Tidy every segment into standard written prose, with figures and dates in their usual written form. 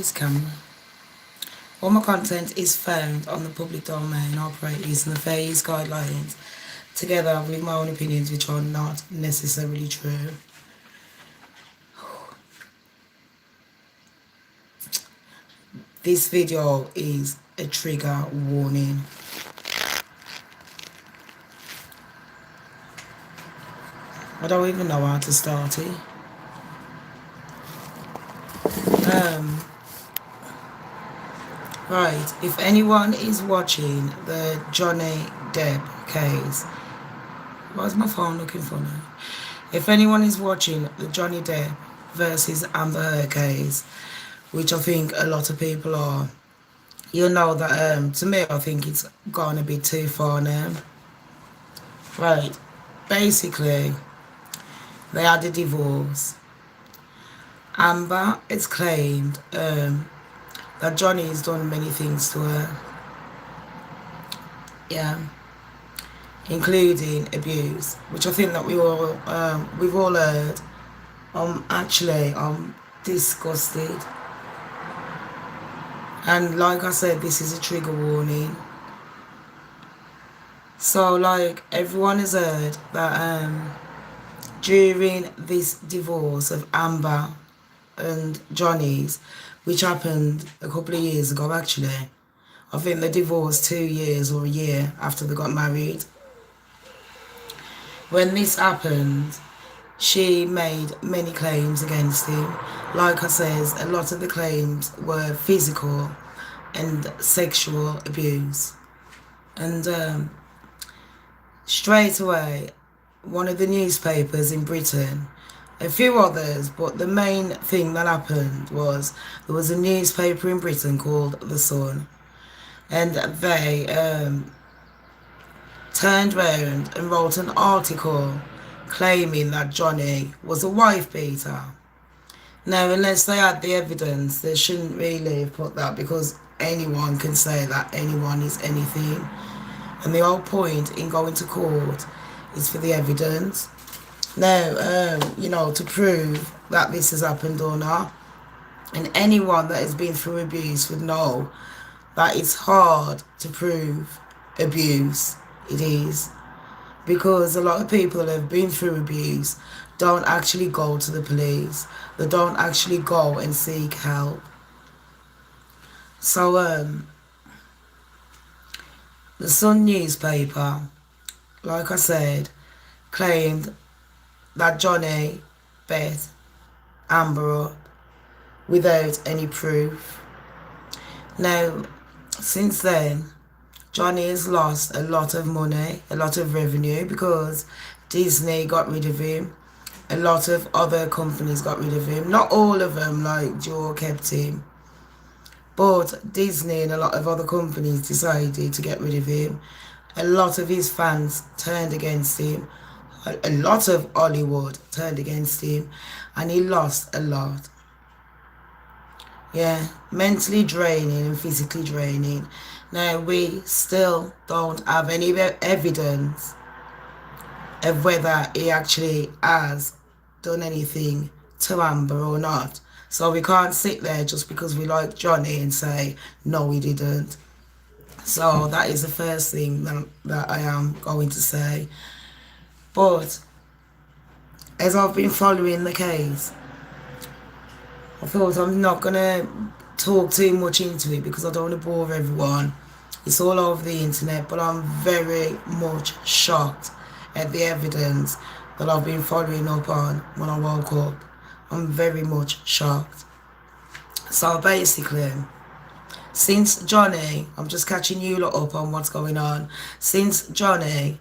this camera. All my content is found on the public domain. I operate using the fair use guidelines together with my own opinions, which are not necessarily true. This video is a trigger warning. I don't even know how to start it. Right, if anyone is watching the Johnny Depp case, why is my phone looking funny? If anyone is watching the Johnny Depp versus Amber Heard case, which I think a lot of people are, you'll know that to me I think it's gone a bit too far now. Right, basically they had a divorce. Amber has claimed that Johnny has done many things to her. Yeah, including abuse, which I think that we've all heard. I'm disgusted. And like I said, this is a trigger warning. So like everyone has heard that during this divorce of Amber and Johnny's, which happened a couple of years ago actually. I think they divorced 2 years or a year after they got married. When this happened, she made many claims against him. Like I says, a lot of the claims were physical and sexual abuse. And straight away, one of the newspapers in Britain, a few others, but the main thing that happened was there was a newspaper in Britain called The Sun, and they turned round and wrote an article claiming that Johnny was a wife beater. Now, unless they had the evidence, they shouldn't really have put that, because anyone can say that anyone is anything. And the whole point in going to court is for the evidence. Now, to prove that this has happened or not. And anyone that has been through abuse would know that it's hard to prove abuse. It is. Because a lot of people that have been through abuse don't actually go to the police. They don't actually go and seek help. So, the Sun newspaper, like I said, claimed that Johnny bet Amber up without any proof. Now, since then, Johnny has lost a lot of money, a lot of revenue, because Disney got rid of him. A lot of other companies got rid of him. Not all of them, like Joe kept him. But Disney and a lot of other companies decided to get rid of him. A lot of his fans turned against him. A lot of Hollywood turned against him. And he lost a lot. Yeah, mentally draining and physically draining. Now, we still don't have any evidence of whether he actually has done anything to Amber or not. So we can't sit there just because we like Johnny and say, no, he didn't. So that is the first thing that I am going to say. But as I've been following the case, I thought I'm not going to talk too much into it because I don't want to bore everyone. It's all over the internet, but I'm very much shocked at the evidence that I've been following up on when I woke up. I'm very much shocked. So basically, since Johnny, I'm just catching you lot up on what's going on. Since Johnny,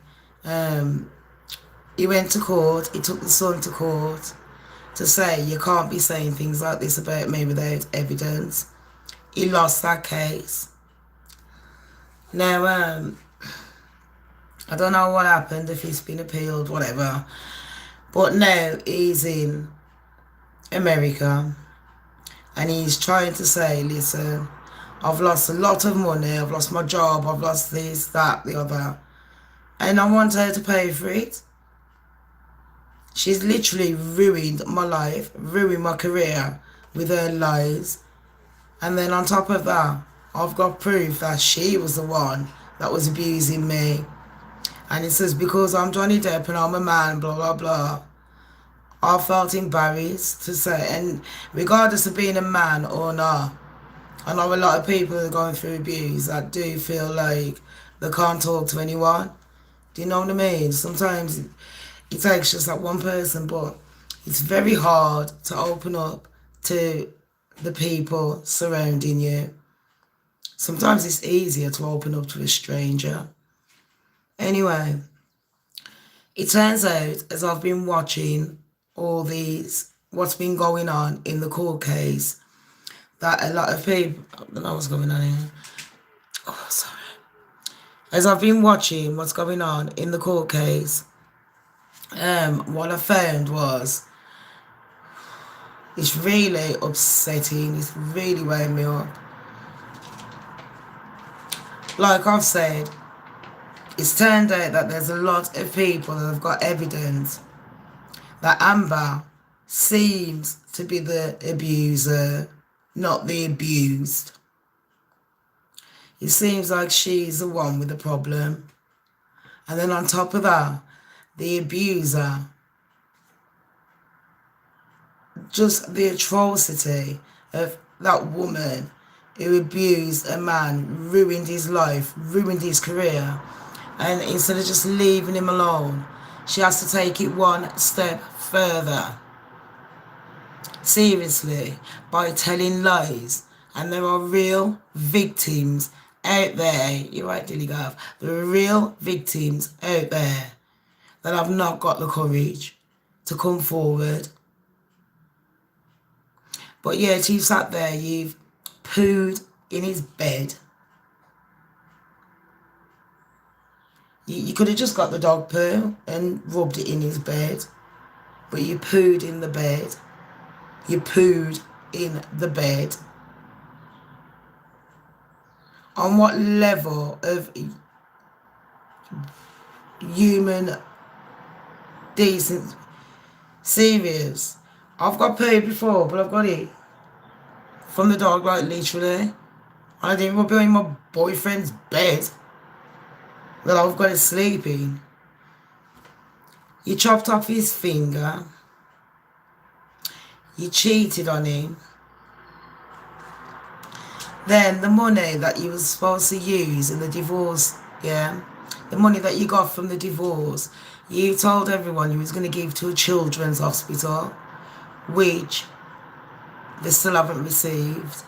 he went to court, he took the Sun to court to say, you can't be saying things like this about me without evidence. He lost that case. Now, I don't know what happened, if he's been appealed, whatever. But now he's in America and he's trying to say, listen, I've lost a lot of money, I've lost my job, I've lost this, that, the other. And I want her to pay for it. She's literally ruined my life, ruined my career with her lies. And then on top of that, I've got proof that she was the one that was abusing me. And it says, because I'm Johnny Depp and I'm a man, blah, blah, blah. I felt embarrassed to say, and regardless of being a man or not, I know a lot of people are going through abuse that do feel like they can't talk to anyone. Do you know what I mean? Sometimes it takes just that one person, but it's very hard to open up to the people surrounding you. Sometimes it's easier to open up to a stranger. Anyway, it turns out as I've been watching all these, what's been going on in the court case, that a lot of people, I don't know what's going on here. Oh, sorry. As I've been watching what's going on in the court case, what I found was it's really upsetting. It's really weighing me up. Like I've said, it's turned out that there's a lot of people that have got evidence that Amber seems to be the abuser, not the abused. It seems like she's the one with the problem. And then on top of that, the abuser, just the atrocity of that woman who abused a man, ruined his life, ruined his career. And instead of just leaving him alone, she has to take it one step further. Seriously, by telling lies. And there are real victims out there. You're right, Dilly Gav. There are real victims out there that have not got the courage to come forward. But yet you've sat there, you've pooed in his bed. You could have just got the dog poo and rubbed it in his bed. But you pooed in the bed. You pooed in the bed. On what level of human decent? Serious. I've got poo before, but I've got it from the dog, like literally. I didn't rub it in my boyfriend's bed that I've got it sleeping. You chopped off his finger. You cheated on him. Then the money that you were supposed to use in the divorce, yeah, the money that you got from the divorce, you told everyone you was going to give to a children's hospital, which they still haven't received.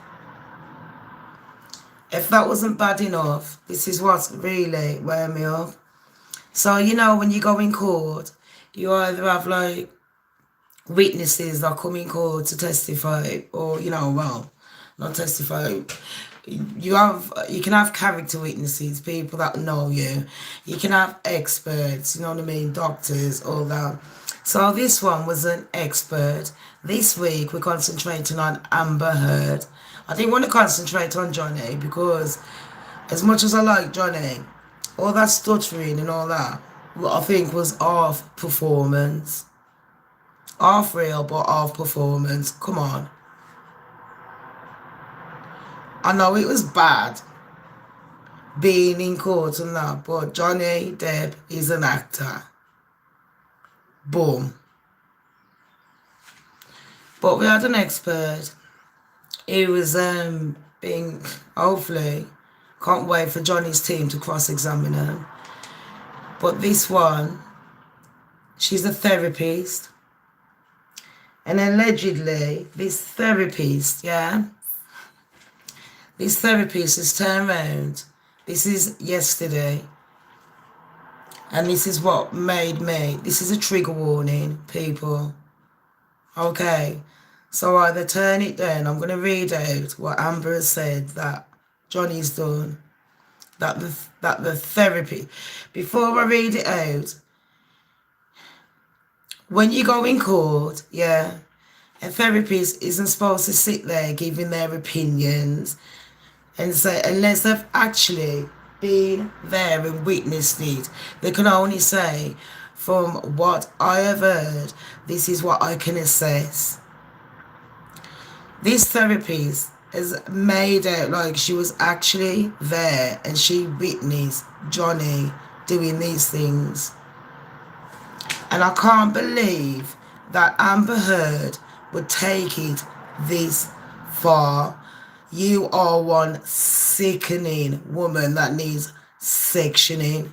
If that wasn't bad enough, this is what's really wearing me up. So, you know, when you go in court, you either have like witnesses that come in court to testify, or, you know, well, not testify. You can have character witnesses, people that know you. You can have experts, you know what I mean, doctors, all that. So this one was an expert. This week we're concentrating on Amber Heard. I didn't want to concentrate on Johnny because as much as I like Johnny, all that stuttering and all that, what I think was off performance. Half real, but half performance. Come on. I know it was bad being in court and that, but Johnny Depp is an actor. Boom. But we had an expert. He was being, hopefully, can't wait for Johnny's team to cross-examine him. But this one, she's a therapist. And allegedly, this therapist, yeah, this therapist has turned around. This is yesterday. And this is what made me. This is a trigger warning, people. Okay. So either turn it down. I'm going to read out what Amber has said that Johnny's done. That the therapy. Before I read it out, when you go in court, yeah, a therapist isn't supposed to sit there giving their opinions and say, unless they've actually been there and witnessed it, they can only say, from what I have heard, this is what I can assess. This therapist has made out like she was actually there and she witnessed Johnny doing these things. And I can't believe that Amber Heard would take it this far. You are one sickening woman that needs sectioning.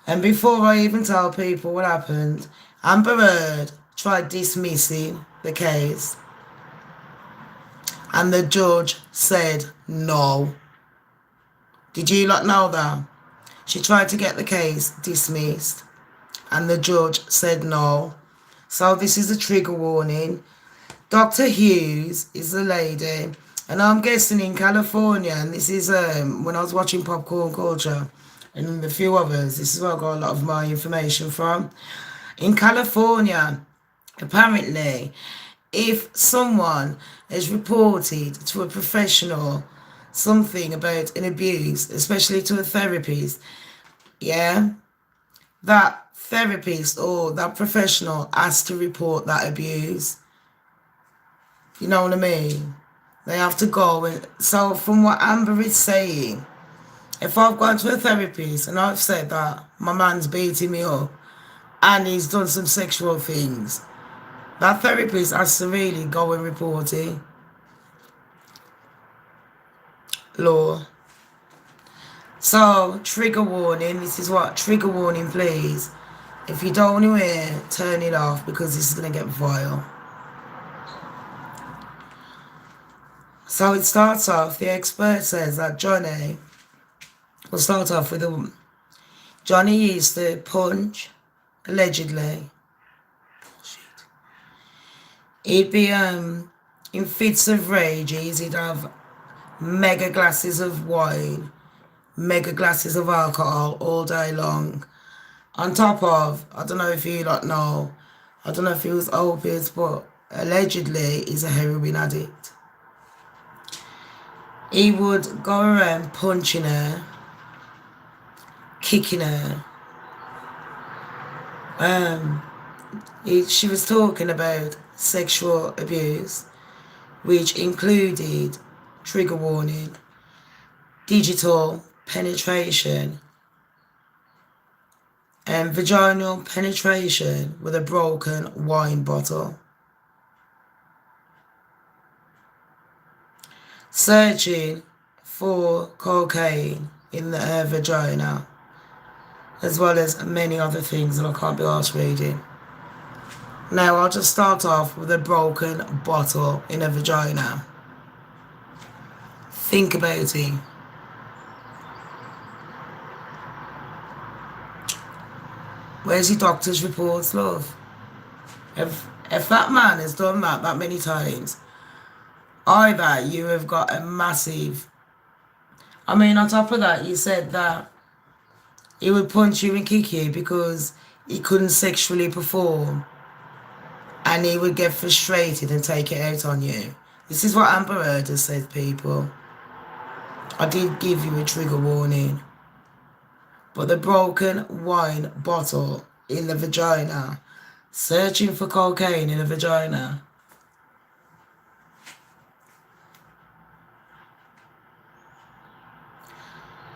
And before I even tell people what happened, Amber Heard tried dismissing the case. And the judge said no. Did you not know that? She tried to get the case dismissed. And the judge said no. So this is a trigger warning. Dr. Hughes is the lady. And I'm guessing in California, and this is when I was watching Popcorn Culture and a few others, this is where I got a lot of my information from. In California, apparently, if someone has reported to a professional something about an abuse, especially to a therapist, yeah, that therapist or that professional has to report that abuse. You know what I mean? They have to go. And so from what Amber is saying, if I've gone to a therapist and I've said that my man's beating me up and he's done some sexual things, that therapist has to really go and report it. Law. So, trigger warning. This is what? Trigger warning, please. If you don't want to hear, turn it off because this is going to get vile. So it starts off, the expert says that Johnny, we'll start off with Johnny used to punch, allegedly. He'd be in fits of rages, he'd have mega glasses of wine, mega glasses of alcohol all day long. On top of, I don't know if you lot know, I don't know if he was opiates, but allegedly he's a heroin addict. He would go around punching her, kicking her. She was talking about sexual abuse, which included, trigger warning, digital penetration and vaginal penetration with a broken wine bottle. Searching for cocaine in her vagina, as well as many other things that I can't be arsed reading. Now I'll just start off with a broken bottle in her vagina. Think about it. Where's your doctor's reports, love? If that man has done that many times, either you have got a massive... I mean, on top of that, you said that he would punch you and kick you because he couldn't sexually perform. And he would get frustrated and take it out on you. This is what Amber Heard has said, people. I did give you a trigger warning. But the broken wine bottle in the vagina, searching for cocaine in the vagina.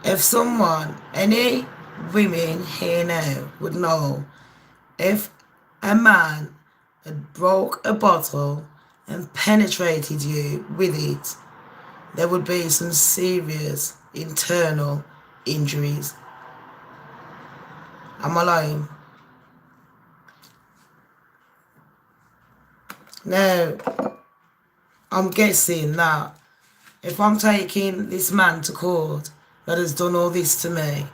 If someone, any women here now would know, if a man had broke a bottle and penetrated you with it, there would be some serious internal injuries. Am I lying? Now, I'm guessing that if I'm taking this man to court that has done all this to me,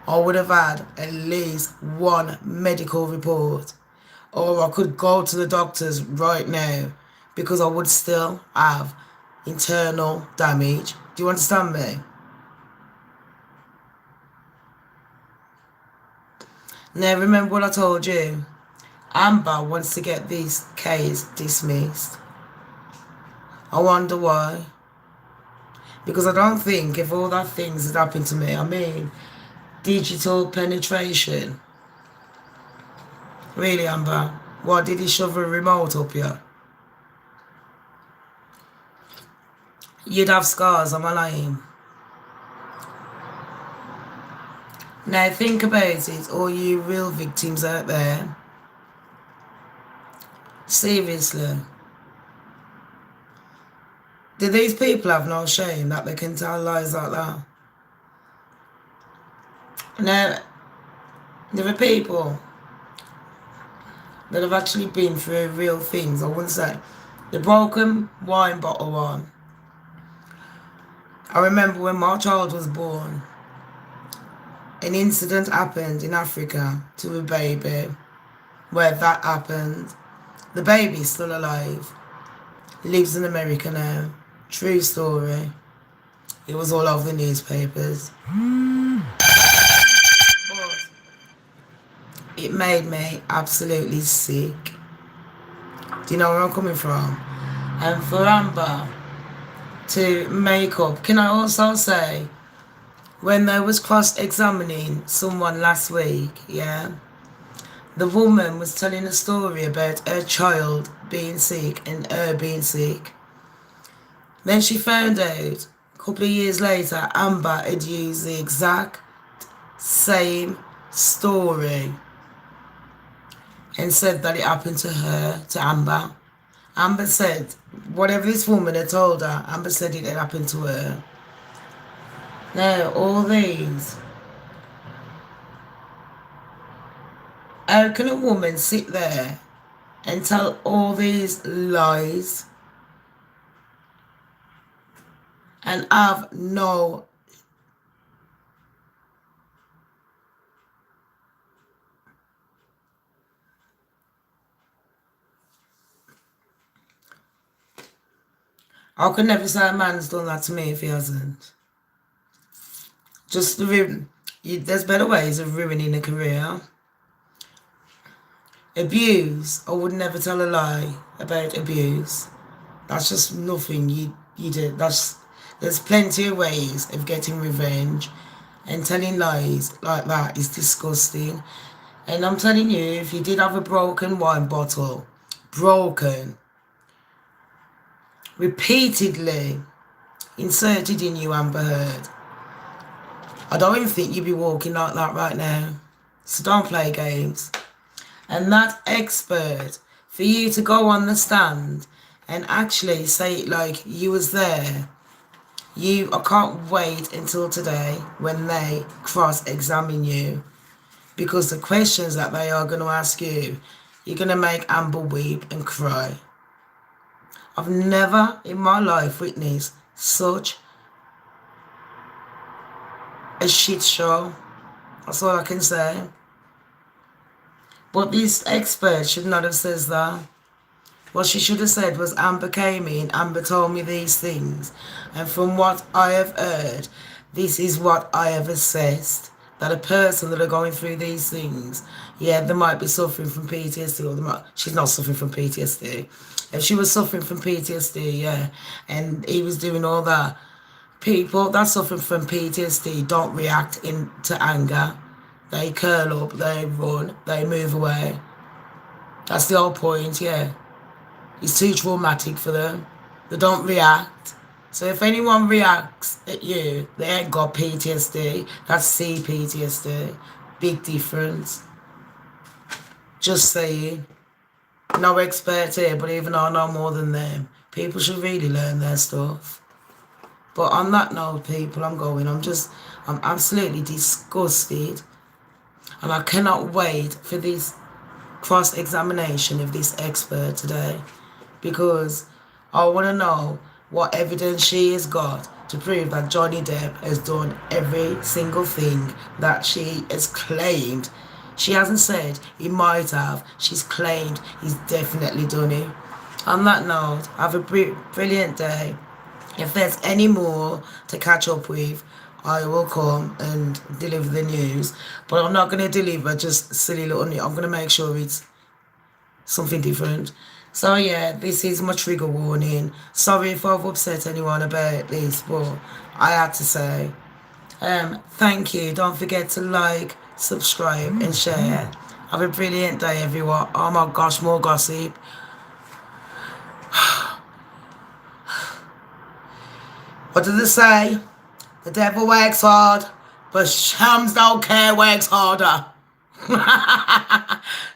I would have had at least one medical report. Or I could go to the doctors right now because I would still have internal damage. Do you understand me? Now remember what I told you. Amber wants to get this case dismissed. I wonder why. Because I don't think if all that things had happened to me, I mean, digital penetration. Really, Amber? What, did he shove a remote up here? you'd have scars, am I lying? Now think about it, all you real victims out there. Seriously. Do these people have no shame that they can tell lies like that? Now, there are people that have actually been through real things. I wouldn't say the broken wine bottle one. I remember when my child was born, an incident happened in Africa to a baby where that happened. The baby's still alive, lives in America now. True story. It was all over the newspapers. But it made me absolutely sick. Do you know where I'm coming from? And for Amber to make up, can I also say, when they was cross-examining someone last week, yeah, the woman was telling a story about her child being sick and her being sick. Then she found out a couple of years later Amber had used the exact same story and said that it happened to her, to Amber. Amber said, whatever this woman had told her, Amber said it had happened to her. Now, all these. How can a woman sit there and tell all these lies and have no... I could never say a man's done that to me if he hasn't. Just there's better ways of ruining a career. Abuse, I would never tell a lie about abuse. That's just nothing you do. There's plenty of ways of getting revenge, and telling lies like that is disgusting. And I'm telling you, if you did have a broken wine bottle, broken, repeatedly inserted in you, Amber Heard, I don't even think you'd be walking like that right now. So don't play games. And that expert, for you to go on the stand and actually say it like you was there, I can't wait until today when they cross-examine you, because the questions that they are going to ask you, you're going to make Amber weep and cry. I've never in my life witnessed such a shit show. That's all I can say. But this expert should not have said that. What she should have said was, Amber came in, Amber told me these things, and from what I have heard, this is what I have assessed, that a person that are going through these things, yeah, they might be suffering from PTSD, or she's not suffering from PTSD. If she was suffering from PTSD, yeah, and he was doing all that, people that suffer from PTSD don't react to anger. They curl up, they run, they move away. That's the whole point, yeah. It's too traumatic for them. They don't react. So if anyone reacts at you, they ain't got PTSD. That's CPTSD. Big difference. Just saying. No expert here, but even though I know more than them, people should really learn their stuff. But on that note, people, I'm absolutely disgusted. And I cannot wait for this cross-examination of this expert today, because I want to know what evidence she has got to prove that Johnny Depp has done every single thing that she has claimed. She hasn't said he might have. She's claimed he's definitely done it. On that note, have a brilliant day. If there's any more to catch up with, I will come and deliver the news. But I'm not going to deliver just silly little news. I'm going to make sure it's something different. So yeah, this is my trigger warning. Sorry if I've upset anyone about this, but I had to say. Thank you. Don't forget to like, subscribe and share. Have a brilliant day, everyone. Oh my gosh, more gossip. What does it say? The devil works hard, but Shams don't care, works harder.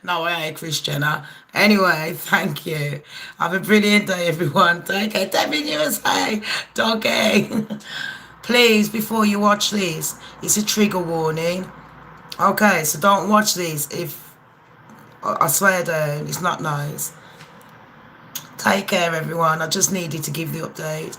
No, I ain't Christian. Huh? Anyway, thank you. Have a brilliant day, everyone. Take care. USA. Okay. Please, before you watch this, it's a trigger warning. Okay, so don't watch this if I swear down, it's not nice. Take care, everyone. I just needed to give the update.